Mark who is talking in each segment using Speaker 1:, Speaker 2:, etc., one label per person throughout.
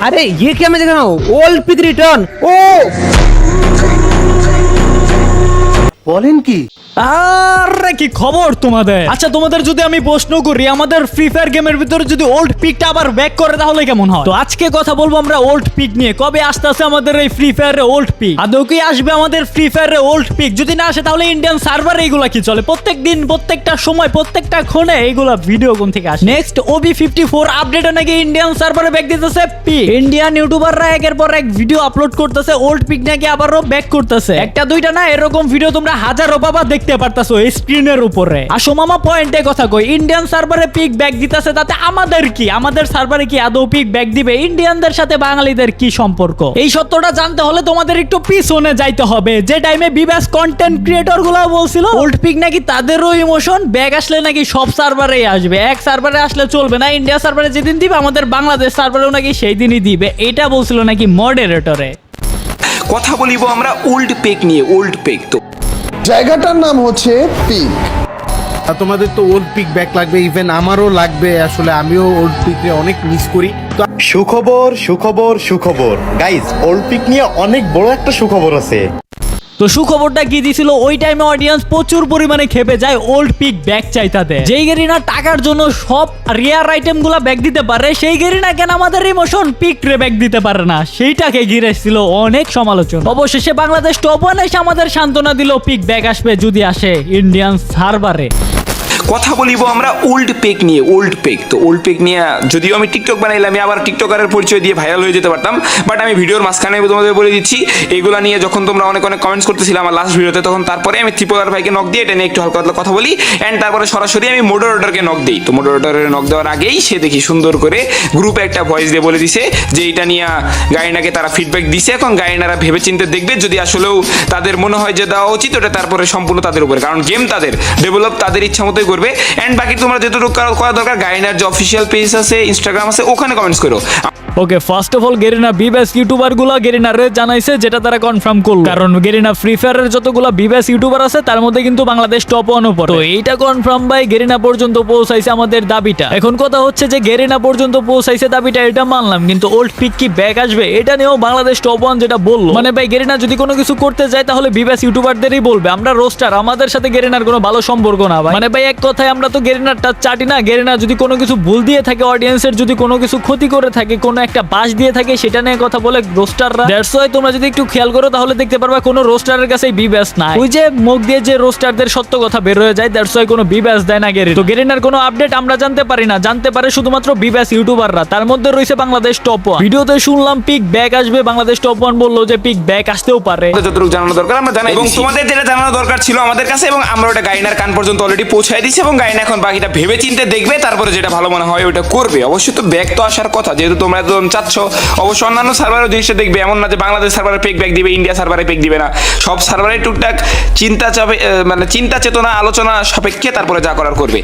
Speaker 1: अरे ये क्या मैं देख रहा हूँ, ओल्ड पिक रिटर्न। ओ
Speaker 2: বলেন কি?
Speaker 3: আরে কি খবর তোমাদের? আচ্ছা তোমাদের যদি আমি প্রশ্ন করি আমাদের ফ্রি ফায়ার গেমের ভিতরে যদি ওল্ড পিকটা আবার ব্যাক করে তাহলে কেমন হয়? তো আজকে কথা বলবো আমরা ওল্ড পিক নিয়ে। কবে আসতে আছে আমাদের এই ফ্রি ফায়ারে ওল্ড পিক? আদৌ কি আসবে আমাদের ফ্রি ফায়ারে ওল্ড পিক? যদি না আসে তাহলে ইন্ডিয়ান সার্ভারে এইগুলা কি চলে? প্রত্যেক দিন প্রত্যেকটা সময় প্রত্যেকটা ক্ষণে এইগুলা ভিডিও কোন থেকে আসে? নেক্সট OB54 আপডেটে নাকি ইন্ডিয়ান সার্ভারে ব্যাক দিতেছে পিক। ইন্ডিয়ান ইউটিউবাররা একের পর এক ভিডিও আপলোড করতেছে, ওল্ড পিক নাকি আবারও ব্যাক করতেছে। একটা দুইটা না, এরকম ভিডিও তোমরা হাজারো বাবা দেখতে পারতাছো এই স্ক্রিনের উপরে। আসো মামা পয়েন্টে কথা কই, ইন্ডিয়ান সার্ভারে পিক ব্যাক দিতেছে, তাতে আমাদের কি? আমাদের সার্ভারে কি আদৌ পিক ব্যাক দিবে? ইন্ডিয়ানদের সাথে বাঙালিদের কি সম্পর্ক? এই সত্যটা জানতে হলে তোমাদের একটু পিছনে যাইতে হবে, যে টাইমে বিবাস কন্টেন্ট ক্রিয়েটর গুলা বলছিল ওল্ড পিক নাকি তাদেরও ইমোশন, ব্যাক আসলে নাকি সব সার্ভারেই আসবে, এক সার্ভারে আসলে চলবে না। ইন্ডিয়া সার্ভারে যেদিন দিবে আমাদের বাংলাদেশ সার্ভারেও নাকি সেই দিনই দিবে, এটা বলছিল নাকি মডারেটরে।
Speaker 4: কথা বলিব আমরা ওল্ড পেক নিয়ে। ওল্ড পেক তো
Speaker 5: জায়গাটার নাম হচ্ছে পিক।
Speaker 2: তোমাদের তো ওল্ড পিক ব্যাক লাগবে, ইভেন আমারও লাগবে। আসলে আমিও ওল্ড পিকে অনেক মিস করি। তো
Speaker 6: সুখবর সুখবর সুখবর গাইজ, ওল্ড পিক নিয়ে অনেক বড় একটা সুখবর আছে।
Speaker 3: তো সুখবরটা কি দিছিল? ওই টাইমে অডিয়েন্স প্রচুর পরিমাণে খেপে যায় ওল্ড পিক ব্যাক চাইতাতে। যেই গেরিনা টাকার জন্য সব রিয়ার আইটেম গুলা ব্যাক দিতে পারে, সেই গেরিনা কেন আমাদের ইমোশন পিক রে ব্যাক দিতে পারে না? সেইটাকে ঘিরে ছিল অনেক সমালোচনা। অবশেষে বাংলাদেশ টপ ওয়ান এসে আমাদের সান্ত্বনা দিল, পিক ব্যাক আসবে যদি আসে ইন্ডিয়ান সার্ভারে।
Speaker 4: কথা বলিব আমরা ওল্ড পেক নিয়ে। ওল্ড পেক তো ওল্ড পেক নিয়ে যদিও আমি টিকটক বানাইলাম, আমি আবার টিকটকারের পরিচয় দিয়ে ভাইরাল হয়ে যেতে পারতাম, বাট আমি ভিডিওর মাঝখানে তোমাদের বলে দিচ্ছি এইগুলা নিয়ে। যখন তোমরা অনেক অনেক কমেন্টস করতেছিলাম আমার লাস্ট ভিডিওতে, তখন তারপরে আমি ত্রিপলার ভাইকে নক দিয়ে এটা নিয়ে একটু হালকা হালকা কথা বলি, অ্যান্ড তারপরে সরাসরি আমি মডারেটরকে নক দিই। তো মডারেটরের নক দেওয়ার আগেই সে দেখি সুন্দর করে গ্রুপে একটা ভয়েস দিয়ে বলে দিছে যে এইটা নিয়ে গাইনাকে তারা ফিডব্যাক দিছে, এখন গাইনারা ভেবে চিন্তে দেখবে, যদি আসলেও তাদের মনে হয় যে দেওয়া উচিত ওটা তারপরে সম্পূর্ণ তাদের উপরে, কারণ গেম তাদের ডেভেলপ তাদের ইচ্ছা মতোই করবে। অ্যান্ড বাকি তোমরা যেটুকু করা দরকার, গাইনার যে অফিসিয়াল পেজ আছে, ইনস্টাগ্রাম আছে, ওখানে কমেন্টস করো।
Speaker 3: ওকে, ফার্স্ট অফ অল গেরিনা বিবাস ইউটিউবার গুলা গেরিনারে জানাইছে, যেটা তারা কনফার্ম করলো, কারণ গেরিনা ফ্রি ফায়ারের যতগুলা বিবাস ইউটিউবার আছে তার মধ্যে কিন্তু বাংলাদেশ টপ ওয়ান পড়ে। তো এইটা কনফার্ম বাই গেরিনা পর্যন্ত পৌঁছাইছে আমাদের দাবিটা। এখন কথা হচ্ছে যে গেরিনা পর্যন্ত পৌঁছাইছে দাবিটা, এটা মানলাম, কিন্তু ওল্ড পিক কি ব্যাক আসবে এটা নিয়েও বাংলাদেশ টপ ওয়ান যেটা বললো, মানে ভাই গেরিনা যদি কোনো কিছু করতে যায় তাহলে বিবাস ইউটিউবারদেরই বলবে, আমরা রোস্টার, আমাদের সাথে গেরিনার কোনো ভালো সম্পর্ক না ভাই। মানে ভাই এক কথায় আমরা তো গেরিনার টাচ চাটি না। গেরিনা যদি কোনো কিছু ভুল দিয়ে থাকে, অডিয়েন্সের যদি কোনো কিছু ক্ষতি করে থাকে, কোনো একটা বাস দিয়ে থাকে, সেটা নিয়ে কথা বলে রোস্টাররা। দ্যাটস ওয়াই তোমরা যদি একটু খেয়াল করো তাহলে দেখতে পারবা কোনো রোস্টারের কাছে বিবাস নাই। ওই যে মুখ দিয়ে যে রোস্টারদের সত্য কথা বের হয়ে যায়, দ্যাটস ওয়াই কোনো বিবাস দেয় না গেরিনা। তো গেরিনার কোনো আপডেট আমরা জানতে পারি না, জানতে পারে শুধুমাত্র বিবাস ইউটিউবাররা, তার মধ্যে রয়েছে বাংলাদেশ টপ ওয়ান। ভিডিওতে শুনলাম পিক ব্যাক আসবে, বাংলাদেশ টপ ওয়ান বললো যে পিক ব্যাক আসতেও পারে।
Speaker 4: যতটুকু জানানো দরকার আমরা জানাই, এবং তোমাদের যেটা জানানো দরকার ছিল আমাদের কাছে, এবং আমরা ওটা গাইনার কান পর্যন্ত অলরেডি পৌঁছায় দিয়েছি, এবং গাইনা এখন বাকিটা ভেবে চিন্তে দেখবে, তারপরে যেটা ভালো মনে হয় ওটা করবে। অবশ্যই তো ব্যাক তো আসার কথা, যেহেতু তোমরা একদম চাচ্ছ। অবশ্য অন্যান্য সার্ভারও জিনিসটা দেখবে, এমন না যে বাংলাদেশ সার্ভারে পেক ব্যাক দিবে, ইন্ডিয়া সার্ভারে পেক দিবে না। সব সার্ভারে টুকটাক চিন্তা চেতনা আলোচনা সাপেক্ষে তারপরে যা করার করবে।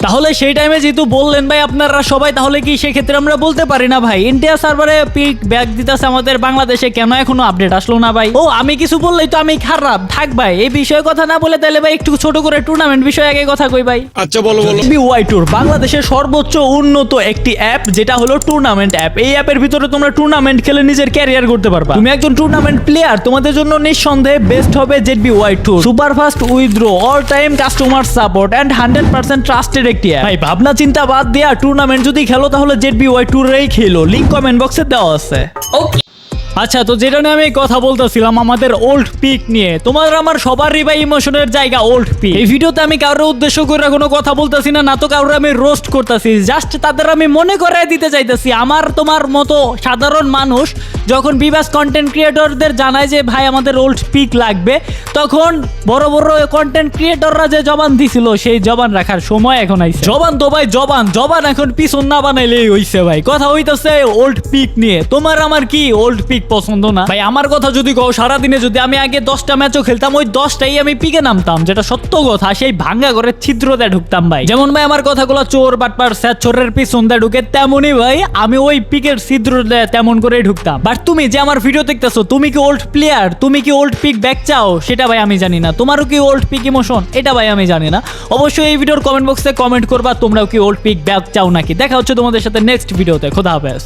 Speaker 3: তাহলে সেই টাইমে যেহেতু বললেন ভাই আপনারা সবাই, তাহলে কি সেক্ষেত্রে আমরা বলতে পারি না ভাই ইন্ডিয়া সার্ভারে পিক ব্যাক দিতেছে আমাদের বাংলাদেশে, কেন এখনো আপডেট আসলো না ভাই? ও আমি কিছু বললেই তো আমি খারাপ থাক ভাই, এই বিষয়ে কথা না বলে তাহলে ভাই একটু ছোট করে টুর্নামেন্ট বিষয়ে আগে কথা কই ভাই।
Speaker 2: আচ্ছা বলো বলো।
Speaker 3: ZBY ট্যুর বাংলাদেশের সর্বোচ্চ উন্নত একটি অ্যাপ, যেটা হলো টুর্নামেন্ট অ্যাপ। এই অ্যাপের ভিতরে তোমরা টুর্নামেন্ট খেলে নিজের ক্যারিয়ার করতে পারবা। তুমি একজন টুর্নামেন্ট প্লেয়ার, তোমাদের জন্য নিঃসন্দেহে বেস্ট হবে ZBY tour. Super fast withdraw, all time customer support and 100% trusted একটি অ্যাপ। ভাই ভাবনা চিন্তা বাদ দিয়া টুর্নামেন্ট যদি খেলো তাহলে ZBY ট্যুরেই খেলো, লিংক কমেন্ট বক্সে দেওয়া আছে। আচ্ছা, তো যেটা নিয়ে আমি কথা বলতেছিলাম আমাদের ওল্ড পিক নিয়ে, তোমার আমার সবারই ভাই ইমোশনের জায়গা ওল্ড পিক। এই ভিডিওতে আমি কারোর উদ্দেশ্য করে কোনো কথা বলতেছি না, না তো কারোর আমি রোস্ট করতেছি, জাস্ট তাদের আমি মনে করাই দিতে চাইতেছি। আমার তোমার মতো সাধারণ মানুষ যখন বিবাস কন্টেন্ট ক্রিয়েটরদের জানায় যে ভাই আমাদের ওল্ড পিক লাগবে, তখন বড় বড় কন্টেন্ট ক্রিয়েটররা যে জবান দিছিল সেই জবান রাখার সময় এখন আইছে। জবান তো ভাই জবান এখন পিছন না বানাইলেই হইছে ভাই। কথা হইতেছে ওল্ড পিক নিয়ে, তোমার আমার কি ওল্ড পিক পছন্দ না ভাই? আমার কথা যদি কও, সারাদিনে যদি আমি আগে 10টা ম্যাচও খেলতাম, ওই 10টাই আমি পিকে নামতাম, যেটা সত্য কথা, সেই ভাঙ্গা করে ছিদ্র দিয়ে ঢুকতাম ভাই। যেমন ভাই আমার কথাগুলো চোর বাটপার চোরের পিছন দিয়ে ঢুকে, তেমনই ভাই আমি ওই পিকের ছিদ্র দিয়ে তেমন করে ঢুকতাম। বাট তুমি যে আমার ভিডিও দেখতেছো, তুমি কি ওল্ড প্লেয়ার? তুমি কি ওল্ড পিক ব্যাক চাও? সেটা ভাই আমি জানি না। তোমারও কি ওল্ড পিক ইমোশন? এটা ভাই আমি জানি না। অবশ্যই এই ভিডিওর কমেন্ট বক্সে কমেন্ট করবা তোমরাও কি ওল্ড পিক ব্যাক চাও নাকি। দেখা হচ্ছে তোমাদের সাথে নেক্সট ভিডিওতে। খোদা হাফেজ।